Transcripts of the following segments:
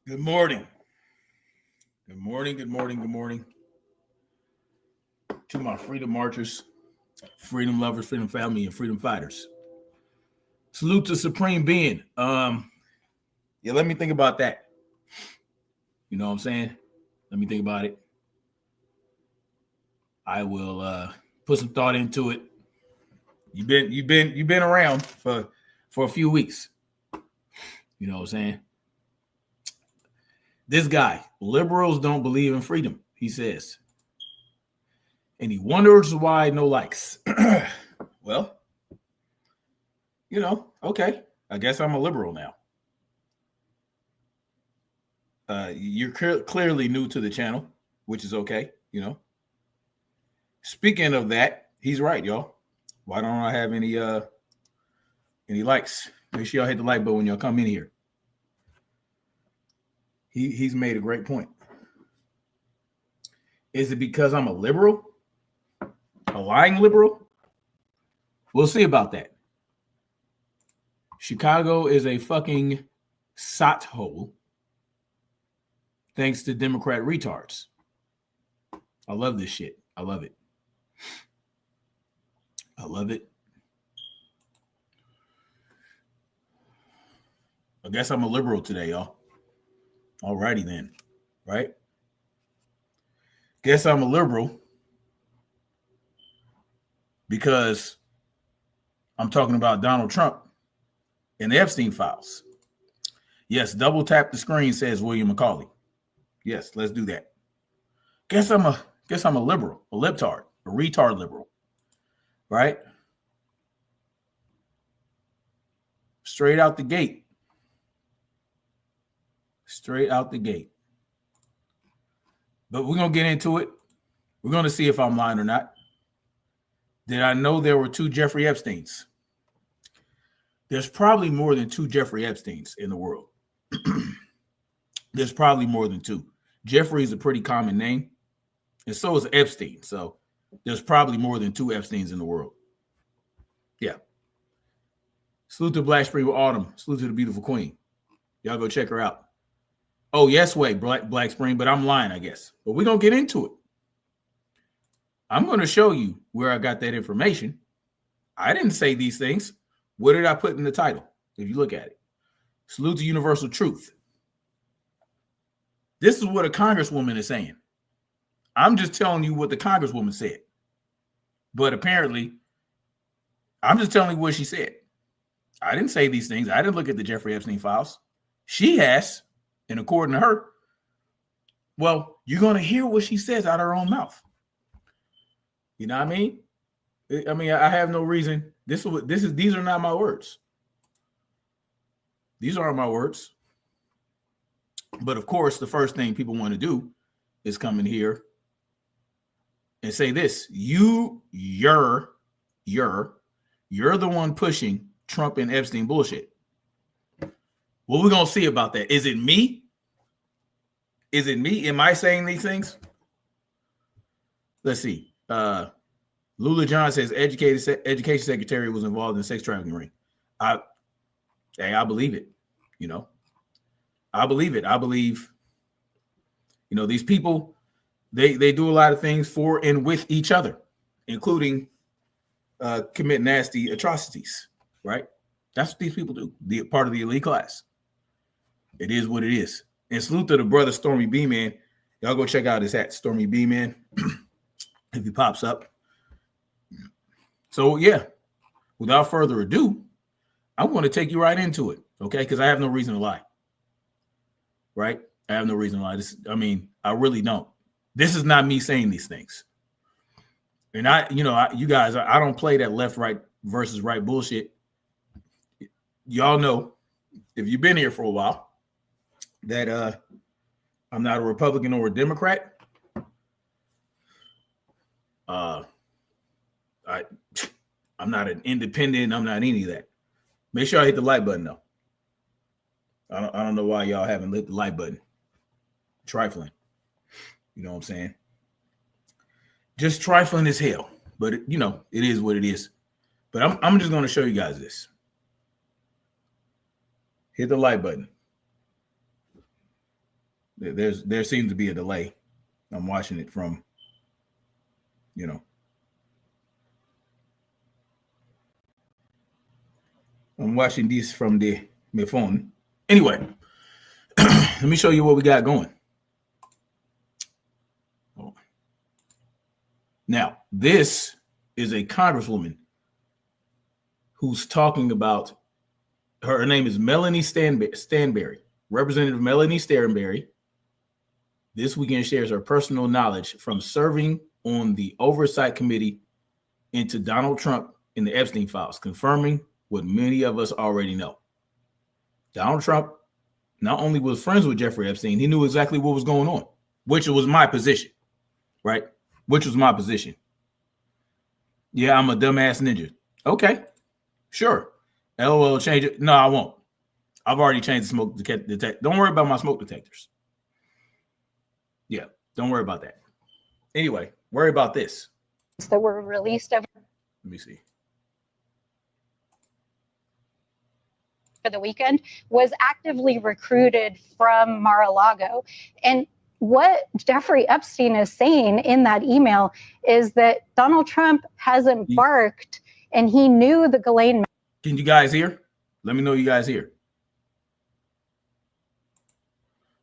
Good morning. Good morning. Good morning. Good morning to my freedom marchers, freedom lovers, freedom family, and freedom fighters. Salute to Supreme Being. Let me think about that. You know what I'm saying? Let me think about it. I will put some thought into it. You've been around for a few weeks. You know what I'm saying? This guy, liberals don't believe in freedom, he says. And he wonders why no likes. Well, okay. I guess I'm a liberal now. You're clearly new to the channel, which is okay, Speaking of that, he's right, y'all. Why don't I have any likes? Make sure y'all hit the like button when y'all come in here. He's made a great point. Is it because I'm a liberal? A lying liberal? We'll see about that. Chicago is a fucking sot hole thanks to Democrat retards. I love this shit. I love it. I love it. I guess I'm a liberal today, y'all. Alrighty then, right? Guess I'm a liberal because I'm talking about Donald Trump and the Epstein Files. Yes, double tap the screen, says William McCauley. Yes, let's do that. Guess I'm a liberal, a libtard, a retard liberal, right? Straight out the gate. Straight out the gate. But we're going to get into it. We're going to see if I'm lying or not. Did I know there were two Jeffrey Epsteins? There's probably more than two Jeffrey Epsteins in the world. There's probably more than two. Jeffrey is a pretty common name, and so is Epstein. So there's probably more than two Epsteins in the world. Yeah. Salute to Black Spring with Autumn. Salute to the beautiful queen. Y'all go check her out. Oh, yes, wait, Black Spring, but I'm lying, I guess. But we're going to get into it. I'm going to show you where I got that information. I didn't say these things. What did I put in the title? If you look at it. Salute to Universal Truth. This is what a Congresswoman is saying. I'm just telling you what the Congresswoman said. But apparently, I'm just telling you what she said. I didn't say these things. I didn't look at the Jeffrey Epstein files. She has. And according to her, well, you're going to hear what she says out of her own mouth. You know what I mean? I have no reason. These are not my words. These aren't my words. But of course, the first thing people want to do is come in here and say this. You're the one pushing Trump and Epstein bullshit. What we're going to see about that. Is it me? Is it me? Am I saying these things? Let's see. Lula John says education secretary was involved in sex trafficking ring. I believe it. I believe it. I believe, these people, they do a lot of things for and with each other, including commit nasty atrocities, right? That's what these people do. The part of the elite class. It is what it is. And salute to the brother Stormy B Man. Y'all go check out his hat, Stormy B Man, if he pops up. So yeah, without further ado, I'm going to take you right into it, okay? Because I have no reason to lie, right? I have no reason to lie. I really don't. This is not me saying these things. And you guys, I don't play that left, right versus right bullshit. Y'all know, if you've been here for a while, that I'm not a Republican or a Democrat. I'm not an independent. I'm not any of that. Make sure I hit the like button though. I don't know why y'all haven't hit the like button. Trifling. You know what I'm saying? Just trifling as hell. But it is what it is. But I'm just going to show you guys this. Hit the like button. There seems to be a delay. I'm watching it from, I'm watching this from my phone. Anyway, let me show you what we got going. Now, this is a congresswoman who's talking about, her name is Melanie Stanberry. Representative Melanie Stanberry this weekend shares her personal knowledge from serving on the oversight committee into Donald Trump in the Epstein Files, confirming what many of us already know. Donald Trump not only was friends with Jeffrey Epstein, he knew exactly what was going on, which was my position, right? Which was my position. Yeah, I'm a dumbass ninja. Okay, sure. LOL, change it. No, I won't. I've already changed the smoke detector. Don't worry about my smoke detectors. Yeah, don't worry about that. Anyway, worry about this. That were released over. Let me see. For the weekend was actively recruited from Mar-a-Lago. And what Jeffrey Epstein is saying in that email is that Donald Trump has embarked and he knew the Ghislaine. Can you guys hear? Let me know you guys hear.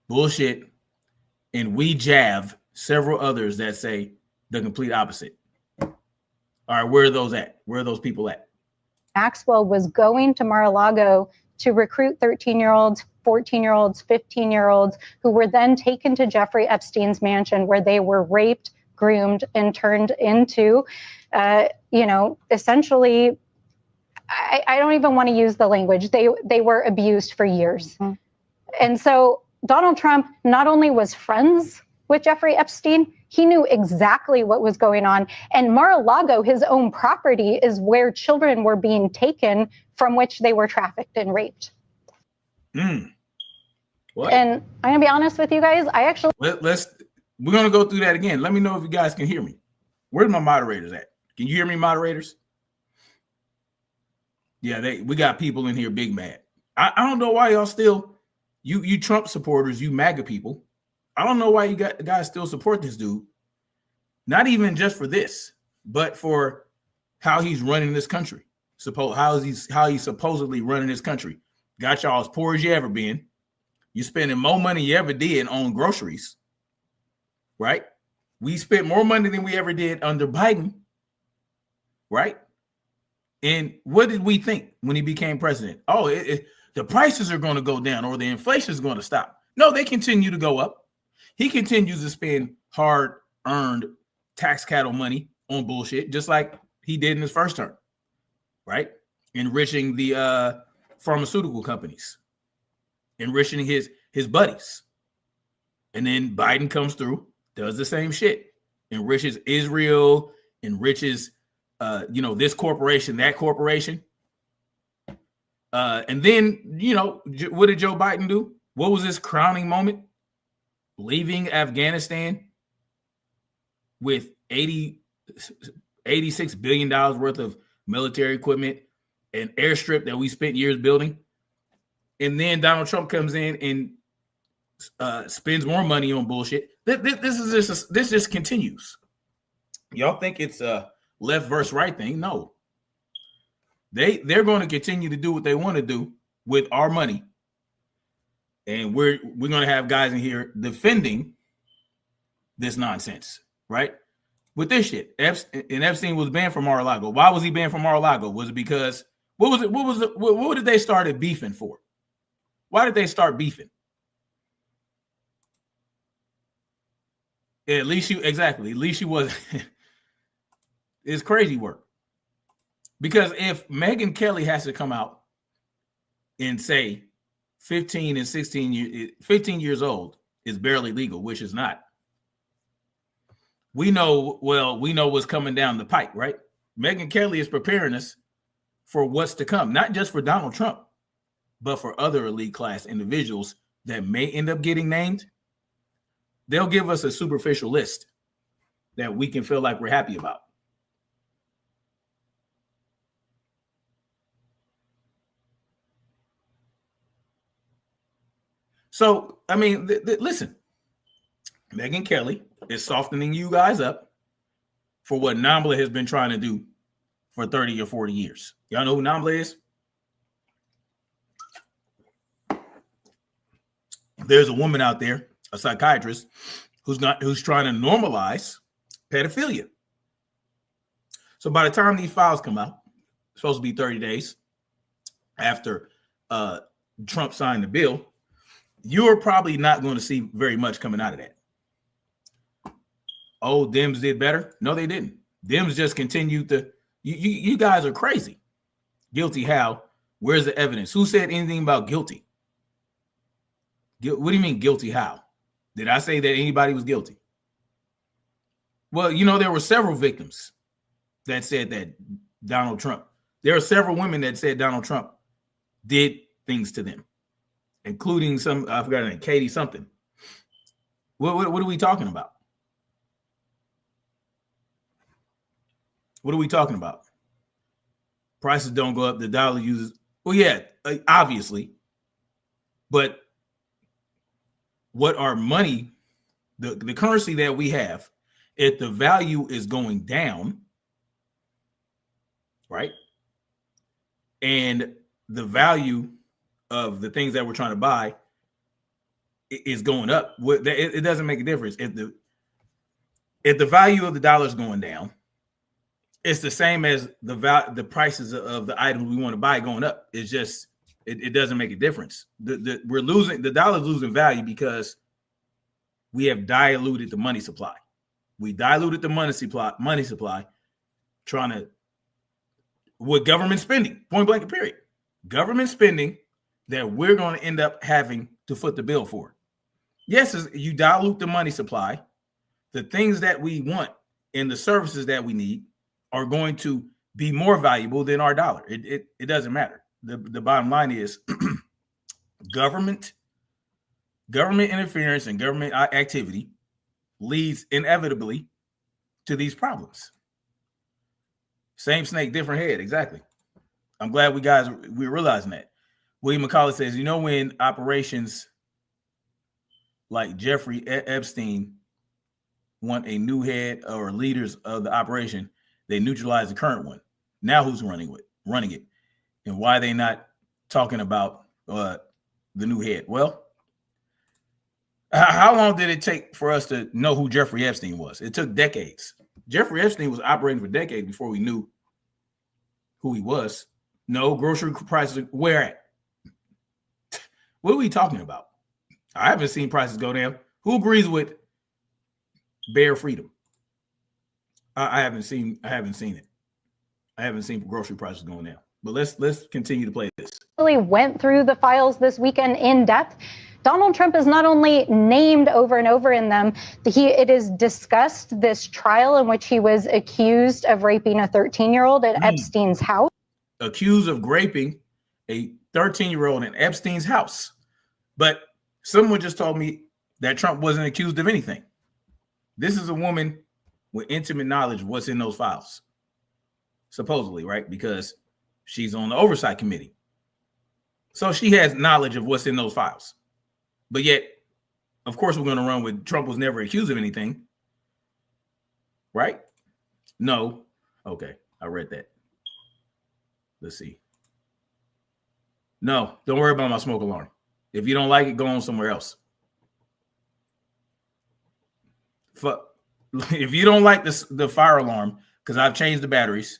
Bullshit. And we jab several others that say the complete opposite. All right, where are those at? Where are those people at? Maxwell was going to Mar-a-Lago to recruit 13-year-olds, 14-year-olds, 15-year-olds who were then taken to Jeffrey Epstein's mansion where they were raped, groomed, and turned into, essentially, I don't even want to use the language. They were abused for years. Mm-hmm. And so Donald Trump not only was friends with Jeffrey Epstein, he knew exactly what was going on. And Mar-a-Lago, his own property, is where children were being taken from which they were trafficked and raped. What? And I'm going to be honest with you guys. We're going to go through that again. Let me know if you guys can hear me. Where's my moderators at? Can you hear me, moderators? Yeah, we got people in here big mad. I don't know why y'all still, you Trump supporters, you MAGA people, I don't know why you guys still support this dude. Not even just for this, but for how he's running this country. How he's supposedly running this country. Got y'all as poor as you ever been. You're spending more money you ever did on groceries, right? We spent more money than we ever did under Biden, right? And what did we think when he became president? Oh, the prices are going to go down or the inflation is going to stop. No, they continue to go up. He continues to spend hard-earned tax cattle money on bullshit, just like he did in his first term, right? Enriching the pharmaceutical companies, enriching his buddies. And then Biden comes through, does the same shit, enriches Israel, enriches this corporation, that corporation. And then, what did Joe Biden do? What was his crowning moment? Leaving Afghanistan with $86 billion worth of military equipment, an airstrip that we spent years building. And then Donald Trump comes in and spends more money on bullshit. This just continues. Y'all think it's a left versus right thing? No. They're going to continue to do what they want to do with our money. And we're going to have guys in here defending this nonsense, right? With this shit. Epstein was banned from Mar-a-Lago. Why was he banned from Mar-a-Lago? Was it because what did they start beefing for? Why did they start beefing? At least you was it's crazy work. Because if Megyn Kelly has to come out and say 15 years old is barely legal, which is not. We know what's coming down the pike, right? Megyn Kelly is preparing us for what's to come, not just for Donald Trump, but for other elite class individuals that may end up getting named. They'll give us a superficial list that we can feel like we're happy about. So, I mean, listen, Megyn Kelly is softening you guys up for what Nambla has been trying to do for 30 or 40 years. Y'all know who Nambla is? There's a woman out there, a psychiatrist, who's trying to normalize pedophilia. So by the time these files come out, it's supposed to be 30 days after Trump signed the bill, you're probably not going to see very much coming out of that. Oh, Dems did better? No, they didn't. Dems just continued to, you guys are crazy. Guilty how? Where's the evidence? Who said anything about guilty? What do you mean guilty how? Did I say that anybody was guilty? Well, there were several victims that said that Donald Trump, there are several women that said Donald Trump did things to them, including some, I forgot her name, Katie something. What are we talking about? What are we talking about? Prices don't go up, the dollar uses, well, yeah, obviously, but what our money, the currency that we have, if the value is going down, right? And the value of the things that we're trying to buy is going up, it doesn't make a difference. If the value of the dollar is going down, it's the same as the prices of the items we want to buy going up. It's just, it doesn't make a difference. We're losing, the dollar's losing value because we have diluted the money supply. We diluted the money supply, trying to, with government spending, point blank, period. Government spending that we're going to end up having to foot the bill for. Yes, you dilute the money supply. The things that we want and the services that we need are going to be more valuable than our dollar. It doesn't matter. The bottom line is government interference and government activity leads inevitably to these problems. Same snake, different head. Exactly. I'm glad we're realizing that. William McCauley says, when operations like Jeffrey Epstein want a new head or leaders of the operation, they neutralize the current one. Now who's running it? And why are they not talking about the new head? Well, how long did it take for us to know who Jeffrey Epstein was? It took decades. Jeffrey Epstein was operating for decades before we knew who he was. No, grocery prices, where at? What are we talking about? I haven't seen prices go down. Who agrees with bare freedom? I haven't seen it. I haven't seen grocery prices going down. But let's continue to play this. Really went through the files this weekend in depth. Donald Trump is not only named over and over in them, it is discussed this trial in which he was accused of raping a 13-year-old at Epstein's house. Accused of raping a 13-year-old in Epstein's house. But someone just told me that Trump wasn't accused of anything. This is a woman with intimate knowledge of what's in those files. Supposedly, right? Because she's on the oversight committee. So she has knowledge of what's in those files. But yet, of course, we're going to run with Trump was never accused of anything. Right? No. Okay. I read that. Let's see. No, don't worry about my smoke alarm. If you don't like it, go on somewhere else. If you don't like the fire alarm, because I've changed the batteries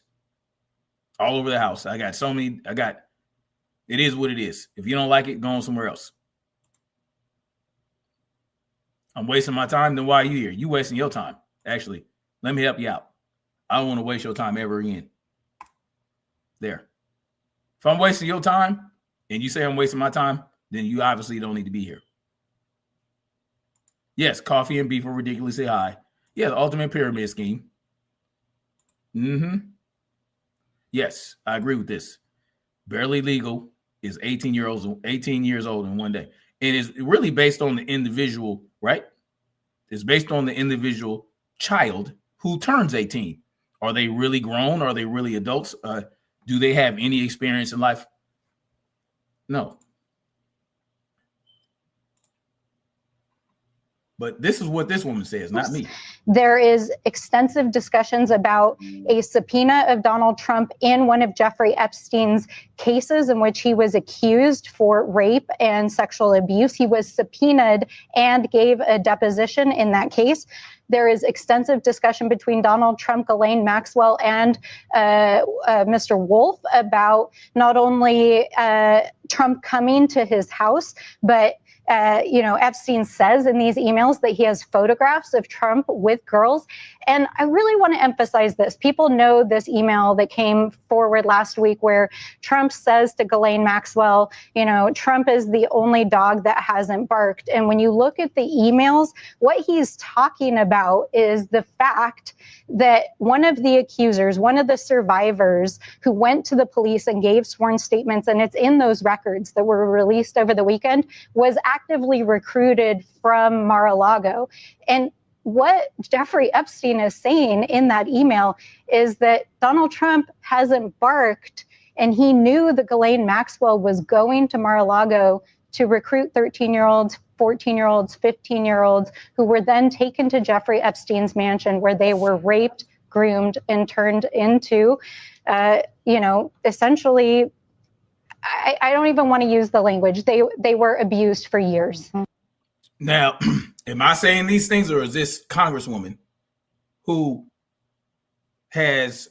all over the house. It is what it is. If you don't like it, go on somewhere else. I'm wasting my time, then why are you here? You wasting your time. Actually, let me help you out. I don't want to waste your time ever again. There. If I'm wasting your time and you say I'm wasting my time, then you obviously don't need to be here. Yes, coffee and beef are ridiculously high. Yeah, the ultimate pyramid scheme. Yes, I agree with this. Barely legal is 18 years old in one day. And it's really based on the individual, right? It's based on the individual child who turns 18. Are they really grown? Are they really adults? Do they have any experience in life? No. But this is what this woman says, not me. There is extensive discussions about a subpoena of Donald Trump in one of Jeffrey Epstein's cases in which he was accused for rape and sexual abuse. He was subpoenaed and gave a deposition in that case. There is extensive discussion between Donald Trump, Ghislaine Maxwell, and Mr. Wolf about not only Trump coming to his house, but Epstein says in these emails that he has photographs of Trump with girls. And I really want to emphasize this. People know this email that came forward last week where Trump says to Ghislaine Maxwell, Trump is the only dog that hasn't barked. And when you look at the emails, what he's talking about is the fact that one of the accusers, one of the survivors who went to the police and gave sworn statements, and it's in those records that were released over the weekend, was actively recruited from Mar-a-Lago. And what Jeffrey Epstein is saying in that email is that Donald Trump hasn't barked, and he knew that Ghislaine Maxwell was going to Mar-a-Lago to recruit 13-year-olds, 14-year-olds, 15-year-olds, who were then taken to Jeffrey Epstein's mansion where they were raped, groomed, and turned into, essentially, I don't even want to use the language. They were abused for years. Now, am I saying these things, or is this Congresswoman who is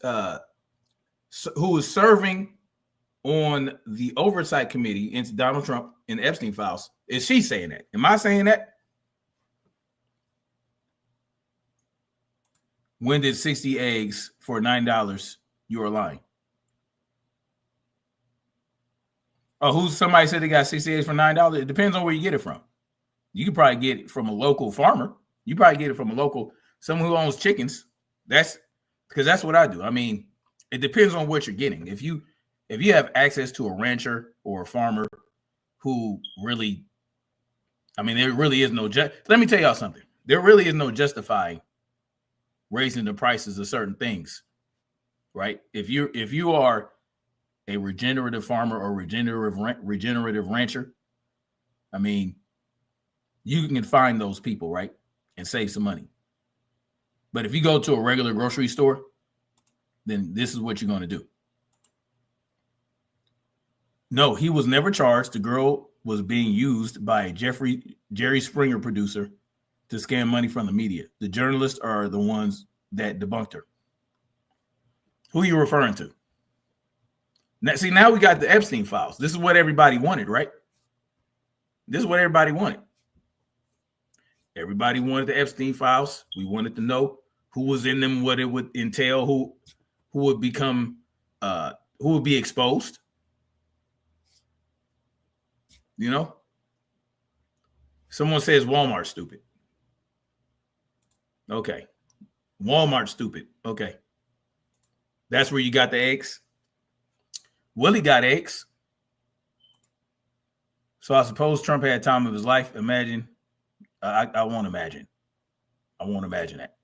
serving on the oversight committee into Donald Trump and Epstein Files? Is she saying that? Am I saying that? When did 60 eggs for $9? You are lying. Oh, somebody said they got 60 eggs for $9? It depends on where you get it from. You could probably get it from a local farmer. You probably get it from someone who owns chickens. That's because that's what I do. I mean, it depends on what you're getting. If you have access to a rancher or a farmer who really, there really is no, let me tell y'all something. There really is no justifying raising the prices of certain things, right? If you are a regenerative farmer or regenerative rancher, you can find those people, right, and save some money. But if you go to a regular grocery store, then this is what you're going to do. No, he was never charged. The girl was being used by a Jerry Springer producer to scam money from the media. The journalists are the ones that debunked her. Who are you referring to? Now we got the Epstein Files. This is what everybody wanted, right? This is what everybody wanted. Everybody wanted the Epstein Files. We wanted to know who was in them, what it would entail, who would become, who would be exposed. Someone says Walmart stupid. Okay. Walmart stupid. Okay. That's where you got the eggs. Willie got eggs. So I suppose Trump had time of his life. Imagine. I won't imagine. I won't imagine that.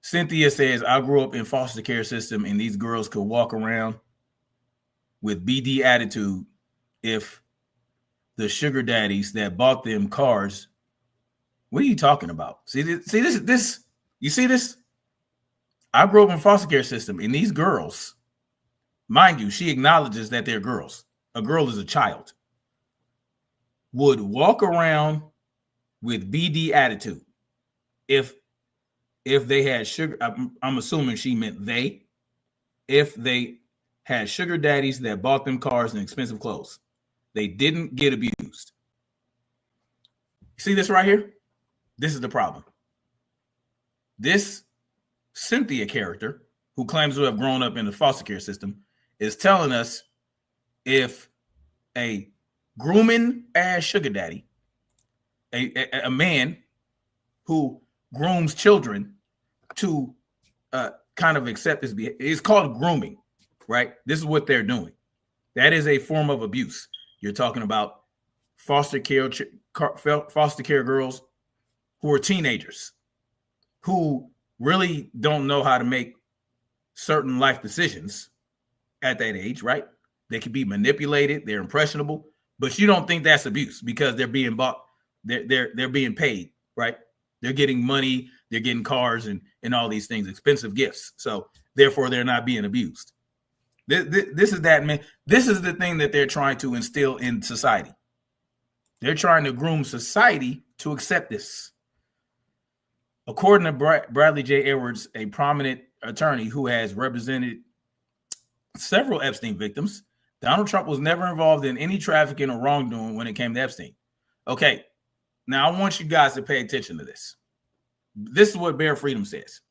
Cynthia says, I grew up in foster care system and these girls could walk around with BD attitude if the sugar daddies that bought them cars. What are you talking about? See this, you see this? I grew up in foster care system and these girls, mind you, she acknowledges that they're girls. A girl is a child. Would walk around with BD attitude if they had sugar. I'm assuming she meant they. If they had sugar daddies that bought them cars and expensive clothes, they didn't get abused. See this right here? This is the problem. This Cynthia character, who claims to have grown up in the foster care system, is telling us if a grooming ass sugar daddy, a man who grooms children to kind of accept this behavior, it's called grooming, right? This is what they're doing. That is a form of abuse. You're talking about foster care girls who are teenagers, who really don't know how to make certain life decisions at that age, right? They can be manipulated. They're impressionable. But you don't think that's abuse because they're being bought they're being paid, right? They're getting money, they're getting cars and all these things, expensive gifts. So therefore, they're not being abused. This is that, man. This is the thing that they're trying to instill in society. They're trying to groom society to accept this. According to Bradley J. Edwards, a prominent attorney who has represented several Epstein victims, Donald Trump was never involved in any trafficking or wrongdoing when it came to Epstein. Okay, now I want you guys to pay attention to this. This is what Bear Freedom says,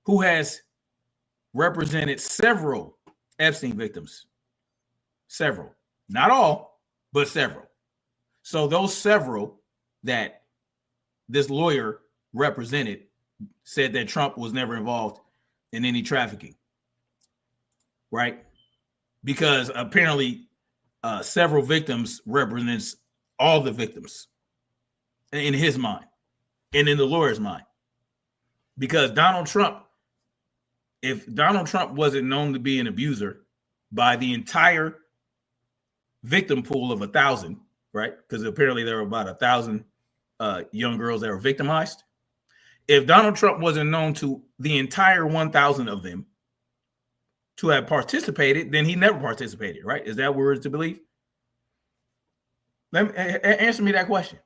who has represented several Epstein victims. Several. Not all, but several. So those several that this lawyer represented said that Trump was never involved in any trafficking, right? Because apparently several victims represents all the victims in his mind and in the lawyer's mind. Because Donald Trump, if Donald Trump wasn't known to be an abuser by the entire victim pool of 1,000, right? Because apparently there were about 1,000 young girls that were victimized. If Donald Trump wasn't known to the entire 1,000 of them to have participated, then he never participated, right? Is that what we're to believe? Let me answer me that question.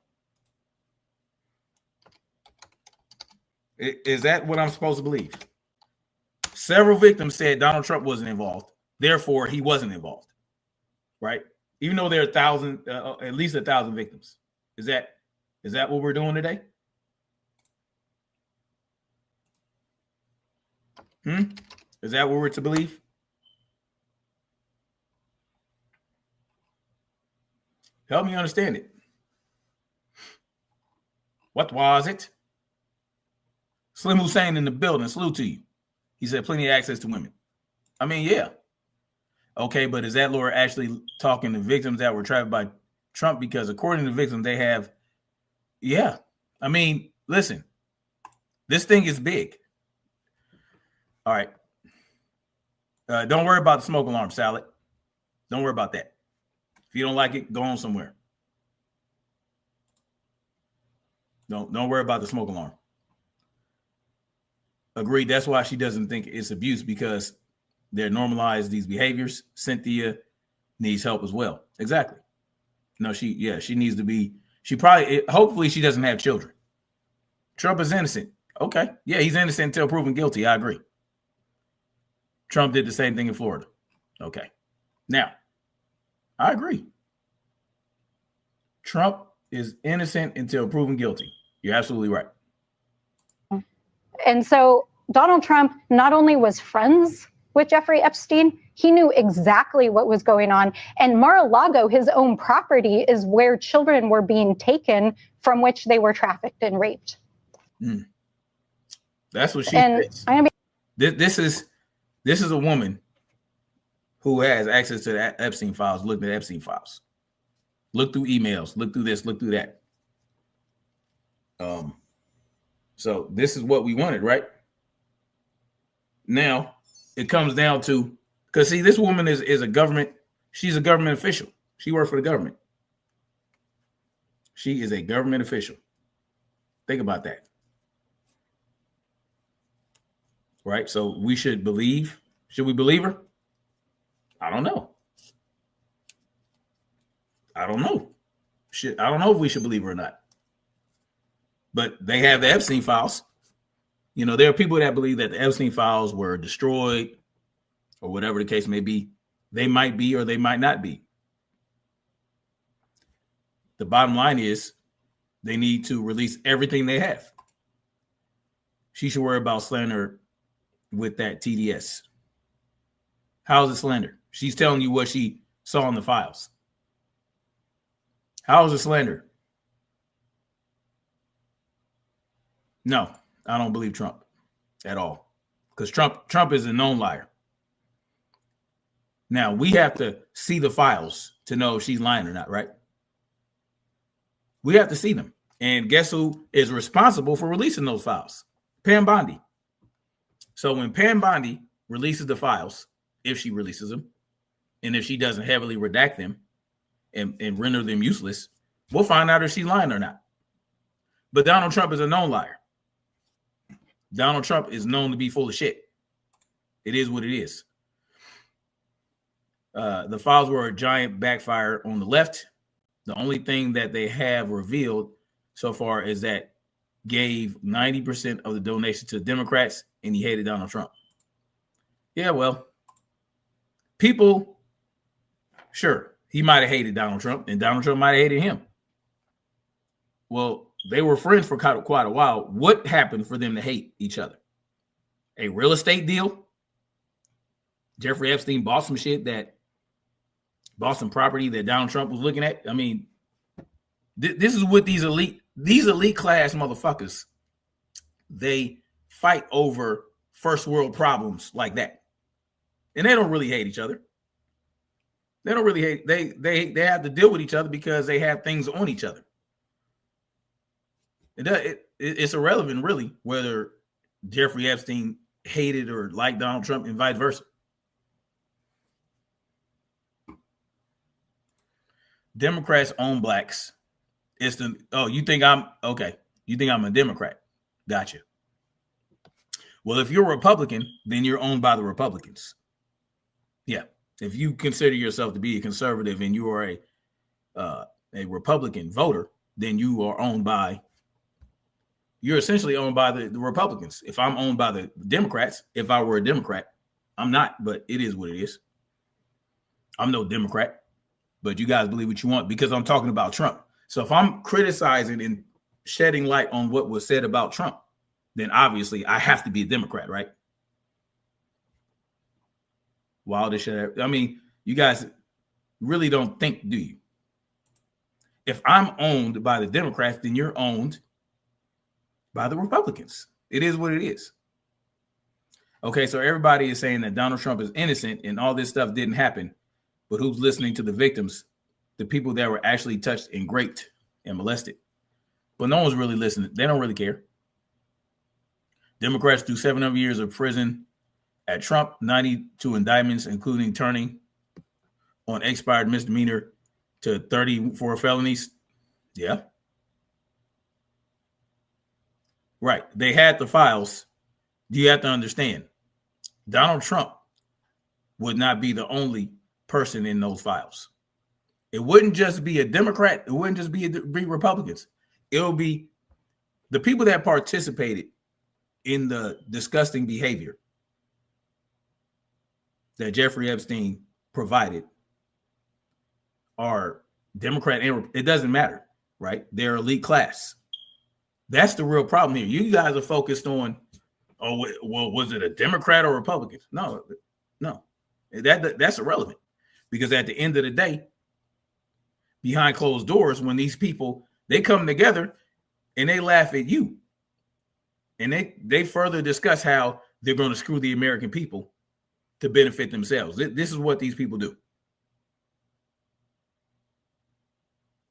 Is that what I'm supposed to believe? Several victims said Donald Trump wasn't involved, therefore he wasn't involved, right? Even though there are at least 1,000 victims. Is that what we're doing today? Is that what we're to believe? Help me understand it. What was it? Slim Hussein in the building. Salute to you. He said plenty of access to women. I mean, yeah. Okay, but is that lawyer actually talking to victims that were trafficked by Trump? Because according to victims, they have, yeah. I mean, listen, this thing is big. All right. Don't worry about the smoke alarm, Salad. Don't worry about that. If you don't like it, go on somewhere. Don't worry about the smoke alarm. Agreed. That's why she doesn't think it's abuse, because they're normalized these behaviors. Cynthia needs help as well. Exactly. No, she needs to be. Hopefully she doesn't have children. Trump is innocent. Okay. Yeah, he's innocent until proven guilty. I agree. Trump did the same thing in Florida. Okay. Now, I agree. Trump is innocent until proven guilty. You're absolutely right. And so Donald Trump not only was friends with Jeffrey Epstein, he knew exactly what was going on. And Mar-a-Lago, his own property, is where children were being taken from which they were trafficked and raped. That's what she says. This is a woman who has access to the Epstein Files, looked at Epstein Files. Look through emails, look through this, look through that. So this is what we wanted, right? Now it comes down to, because see, this woman is a government, she's a government official. She works for the government. She is a government official. Think about that. Right? So should we believe her? I don't know. I don't know if we should believe her or not. But they have the Epstein Files. You know, there are people that believe that the Epstein Files were destroyed or whatever the case may be. They might be or they might not be. The bottom line is they need to release everything they have. She should worry about slander with that TDS. How is it slander? She's telling you what she saw in the files. How is it slander? No, I don't believe Trump at all, because Trump is a known liar. Now, we have to see the files to know if she's lying or not, right? We have to see them. And guess who is responsible for releasing those files? Pam Bondi. So when Pam Bondi releases the files, if she releases them, and if she doesn't heavily redact them and render them useless, We'll find out if she's lying or not. But Donald Trump is a known liar. Donald Trump is known to be full of shit. It is what it is. The files were a giant backfire on the left. The only thing that they have revealed so far is that gave 90% of the donation to the Democrats, and he hated Donald Trump. Yeah, well, people, sure, he might have hated Donald Trump, and Donald Trump might have hated him. Well, they were friends for quite a while. What happened for them to hate each other? A real estate deal? Jeffrey Epstein bought some shit bought some property that Donald Trump was looking at. I mean, this is what these elite class motherfuckers, they fight over first world problems like that. And they don't really hate each other. They don't really hate, they have to deal with each other because they have things on each other. It's irrelevant, really, whether Jeffrey Epstein hated or liked Donald Trump and vice versa. Democrats own blacks. You think I'm a Democrat? Gotcha. Well, if you're a Republican, then you're owned by the Republicans. Yeah. If you consider yourself to be a conservative and you are a Republican voter, then you're essentially owned by the Republicans. If I'm owned by the Democrats, if I were a Democrat, I'm not, but it is what it is. I'm no Democrat. But you guys believe what you want because I'm talking about Trump. So if I'm criticizing and shedding light on what was said about Trump, then obviously I have to be a Democrat, right? Wild as shit. I mean, you guys really don't think, do you? If I'm owned by the Democrats, then you're owned by the Republicans. It is what it is. Okay, so everybody is saying that Donald Trump is innocent and all this stuff didn't happen. But who's listening to the victims, the people that were actually touched and raped and molested? But no one's really listening. They don't really care. Democrats do 700 years of prison at Trump, 92 indictments, including turning on expired misdemeanor to 34 felonies. Yeah. Right. They had the files. You have to understand, Donald Trump would not be the only person in those files. It wouldn't just be a Democrat. It wouldn't just be Republicans. It'll be the people that participated in the disgusting behavior that Jeffrey Epstein provided are Democrat and it doesn't matter, right? They're elite class. That's the real problem here. You guys are focused on, was it a Democrat or Republican? No. That's irrelevant. Because at the end of the day, behind closed doors, when these people, they come together and they laugh at you. And they further discuss how they're going to screw the American people to benefit themselves. This is what these people do.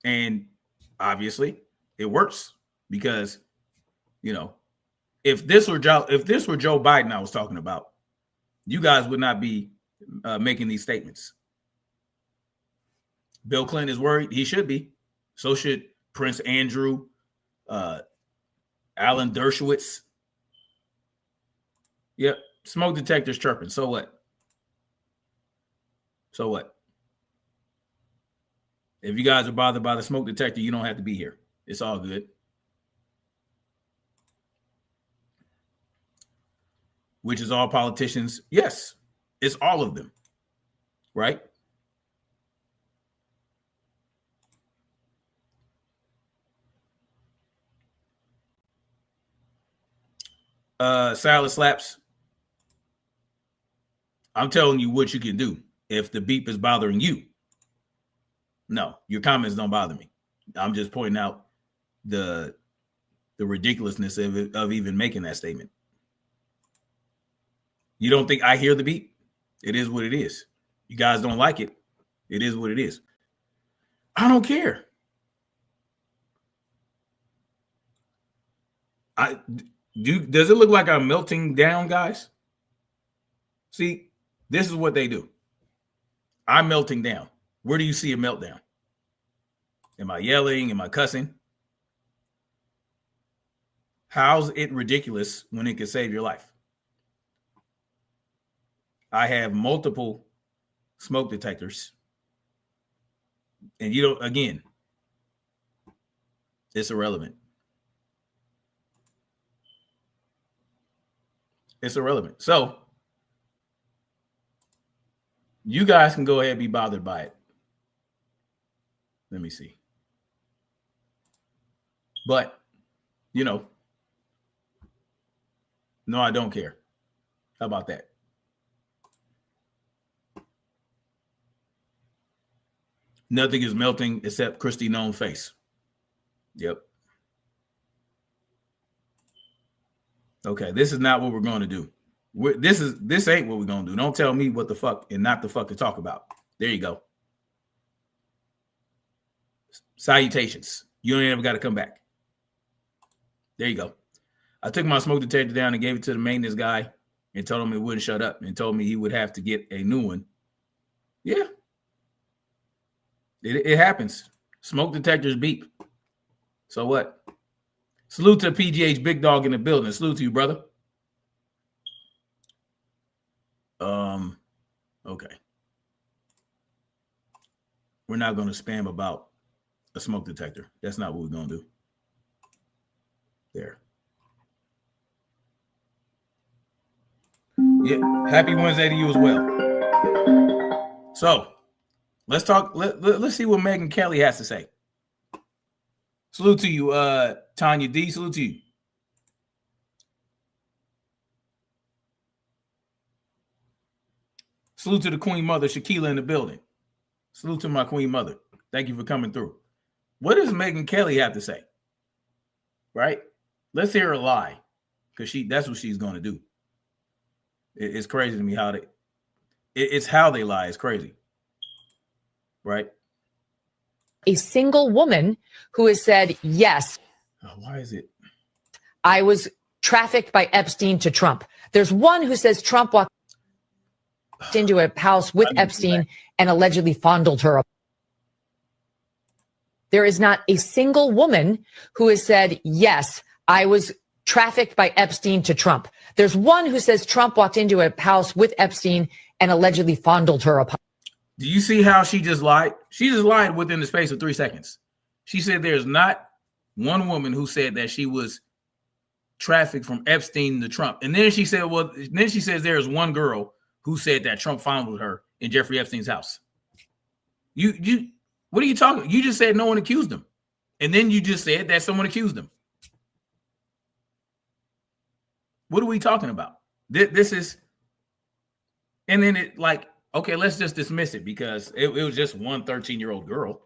And obviously it works because, if this were Joe Biden I was talking about, you guys would not be making these statements. Bill Clinton is worried. He should be. So should Prince Andrew, Alan Dershowitz. Yep. Smoke detectors chirping. So what? If you guys are bothered by the smoke detector, you don't have to be here. It's all good. Which is all politicians? Yes. It's all of them. Right? Salad slaps. I'm telling you what you can do if the beep is bothering you. No, your comments don't bother me. I'm just pointing out the ridiculousness of even making that statement. You don't think I hear the beep? It is what it is. You guys don't like it. It is what it is. I don't care. Does it look like I'm melting down, guys? See, this is what they do. I'm melting down. Where do you see a meltdown? Am I yelling? Am I cussing? How's it ridiculous when it can save your life? I have multiple smoke detectors. And you don't, again, it's irrelevant. It's irrelevant. So you guys can go ahead and be bothered by it. Let me see. But, you know, no, I don't care. How about that? Nothing is melting except Christy Known face. Yep. Okay, this is not what we're going to do. This ain't what we're going to do. Don't tell me what the fuck and not the fuck to talk about. There you go. Salutations. You ain't ever got to come back. There you go. I took my smoke detector down and gave it to the maintenance guy and told him it wouldn't shut up and told me he would have to get a new one. Yeah. It happens. Smoke detectors beep. So what? Salute to PGH Big Dog in the building. Salute to you, brother. Okay. We're not going to spam about a smoke detector. That's not what we're going to do. There. Yeah. Happy Wednesday to you as well. So let's talk. Let's see what Megyn Kelly has to say. Salute to you, Tanya D. Salute to you. Salute to the Queen Mother, Shaquila, in the building. Salute to my Queen Mother. Thank you for coming through. What does Megyn Kelly have to say? Right? Let's hear her lie, because that's what she's going to do. It's crazy to me how it's how they lie. It's crazy. Right? A single woman who has said, yes. Oh, why is it? I was trafficked by Epstein to Trump. There's one who says Trump walked into a house with Epstein and allegedly fondled her. There is not a single woman who has said, yes, I was trafficked by Epstein to Trump. There's one who says Trump walked into a house with Epstein and allegedly fondled her. Do you see how she just lied? She just lied within the space of 3 seconds. She said there's not one woman who said that she was trafficked from Epstein to Trump. And then she said, well, then she says there's one girl who said that Trump fondled her in Jeffrey Epstein's house. You, what are you talking? You just said no one accused him. And then you just said that someone accused him. What are we talking about? This is, and then it like, okay, let's just dismiss it because it was just one 13-year-old girl.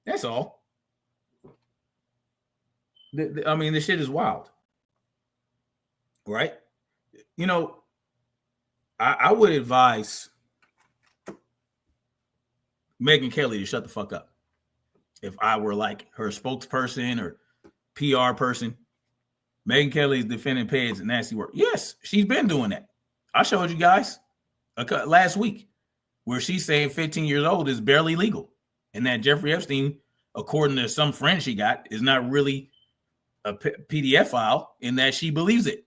That's all. I mean, this shit is wild. Right? You know, I would advise Megyn Kelly to shut the fuck up. If I were like her spokesperson or PR person, Megyn Kelly is defending Peds and nasty work. Yes, she's been doing that. I showed you guys last week where she's saying 15 years old is barely legal. And that Jeffrey Epstein, according to some friend she got, is not really a PDF file in that she believes it.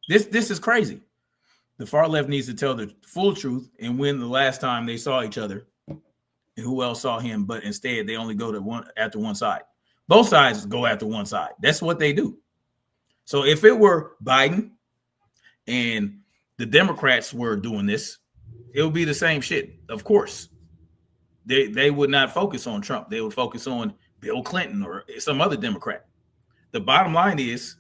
This is crazy. The far left needs to tell the full truth and when the last time they saw each other and who else saw him, but instead they only go to after one side. Both sides go after one side. That's what they do. So if it were Biden and the Democrats were doing this, it would be the same shit. Of course, they would not focus on Trump. They would focus on Bill Clinton or some other Democrat. The bottom line is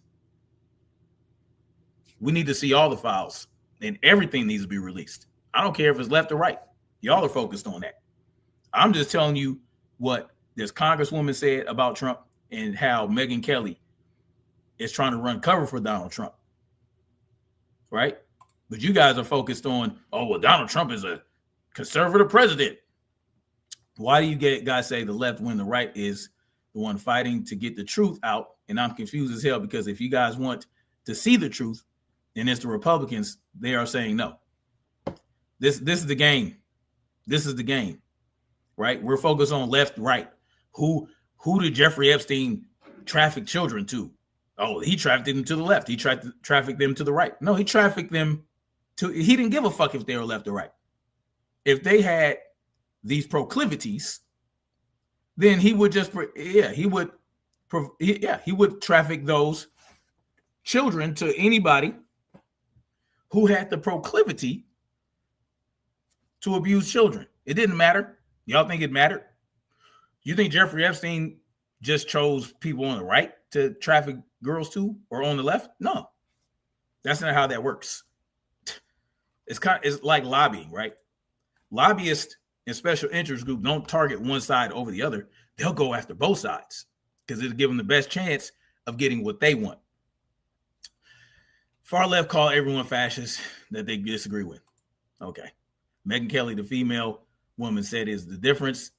we need to see all the files and everything needs to be released. I don't care if it's left or right. Y'all are focused on that. I'm just telling you what this Congresswoman said about Trump and how Megyn Kelly is trying to run cover for Donald Trump. Right? But you guys are focused on, oh, well, Donald Trump is a conservative president. Why do you guys say the left when the right is the one fighting to get the truth out? And I'm confused as hell because if you guys want to see the truth, and it's the Republicans, they are saying no. This is the game. This is the game, right? We're focused on left, right. Who did Jeffrey Epstein traffic children to? Oh, he trafficked them to the left. He tried to traffic them to the right. No, he trafficked them to, he didn't give a fuck if they were left or right. If they had these proclivities, then he would just, he would traffic those children to anybody who had the proclivity to abuse children. It didn't matter. Y'all think it mattered? You think Jeffrey Epstein just chose people on the right to traffic girls to, or on the left? No, that's not how that works. It's like lobbying, right? Lobbyists and special interest groups don't target one side over the other. They'll go after both sides because it'll give them the best chance of getting what they want. Far left call everyone fascist that they disagree with. Okay. Megyn Kelly, the female woman, said is the difference.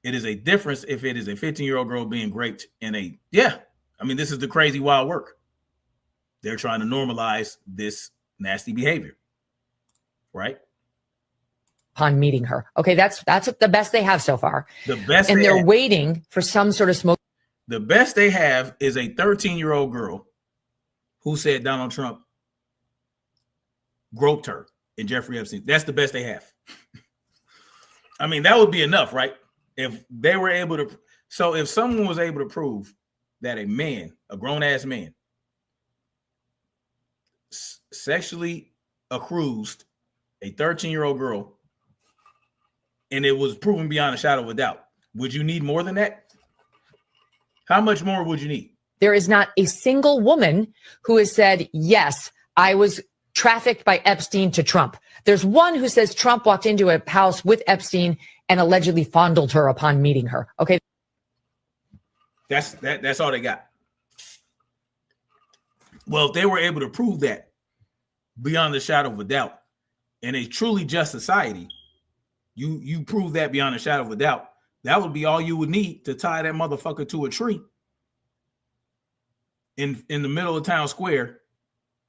It is a difference if it is a 15-year-old girl being raped in a, this is the crazy wild work. They're trying to normalize this nasty behavior, right? Upon meeting her. Okay, that's the best they have so far. The best, and they're waiting for some sort of smoke. The best they have is a 13-year-old girl who said Donald Trump groped her in Jeffrey Epstein. That's the best they have. I mean, that would be enough, right? If they were able to. So if someone was able to prove that a man, a grown-ass man, sexually accused a 13-year-old girl, and it was proven beyond a shadow of a doubt, would you need more than that? How much more would you need? There is not a single woman who has said, yes, I was trafficked by Epstein to Trump. There's one who says Trump walked into a house with Epstein and allegedly fondled her upon meeting her. Okay. That's all they got. Well, if they were able to prove that beyond the shadow of a doubt in a truly just society, you prove that beyond a shadow of a doubt, that would be all you would need to tie that motherfucker to a tree in the middle of town square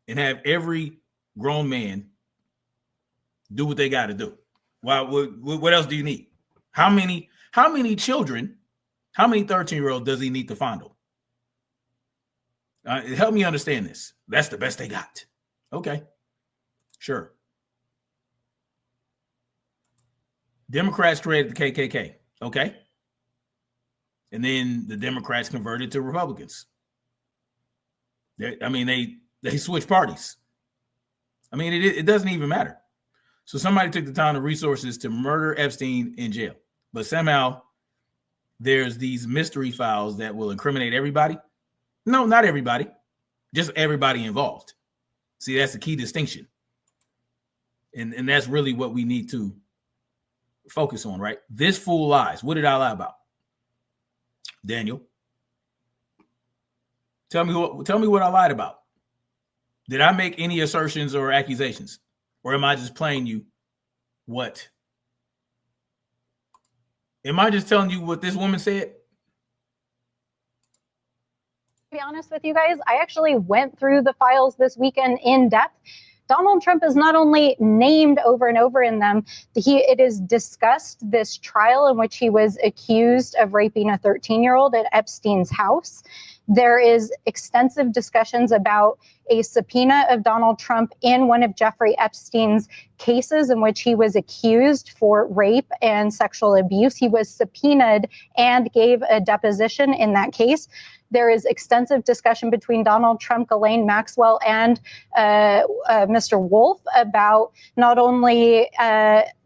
and have every grown man do what they got to do. Well, what else do you need? How many children, how many 13-year-olds does he need to fondle? Help me understand this. That's the best they got. Okay, sure. Democrats created the KKK. Okay. And then the Democrats converted to Republicans. They switch parties. I mean, it doesn't even matter. So somebody took the time and resources to murder Epstein in jail. But somehow there's these mystery files that will incriminate everybody. No, not everybody. Just everybody involved. See, that's the key distinction. And that's really what we need to focus on, right? This fool lies. What did I lie about? Daniel, tell me what I lied about. Did I make any assertions or accusations? Or am I just playing you what? Am I just telling you what this woman said? To be honest with you guys, I actually went through the files this weekend in depth. Donald Trump is not only named over and over in them, it is discussed this trial in which he was accused of raping a 13-year-old at Epstein's house. There is extensive discussions about a subpoena of Donald Trump in one of Jeffrey Epstein's cases in which he was accused for rape and sexual abuse. He was subpoenaed and gave a deposition in that case. There is extensive discussion between Donald Trump, Ghislaine Maxwell, and Mr. Wolf about not only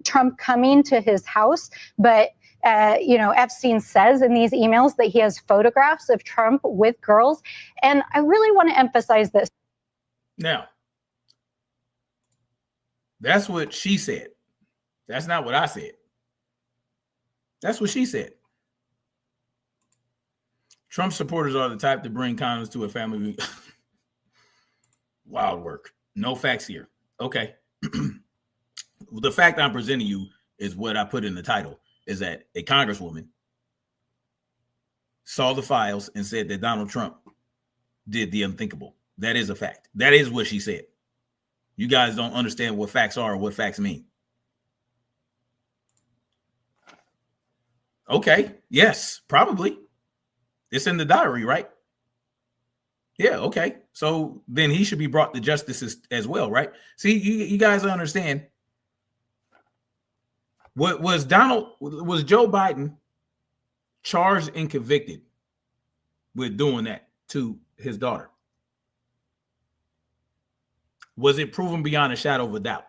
Trump coming to his house, but Epstein says in these emails that he has photographs of Trump with girls. And I really want to emphasize this. Now, that's what she said. That's not what I said. That's what she said. Trump supporters are the type to bring condoms to a family. Wild work. No facts here. Okay. The fact I'm presenting you is what I put in the title, is that a Congresswoman saw the files and said that Donald Trump did the unthinkable. That is a fact. That is what she said. You guys don't understand what facts are or what facts mean. Okay. Yes, probably. It's in the diary, right? Yeah. Okay. So then he should be brought to justice as well, right? See, you guys understand. What was Joe Biden charged and convicted with doing that to his daughter? Was it proven beyond a shadow of a doubt?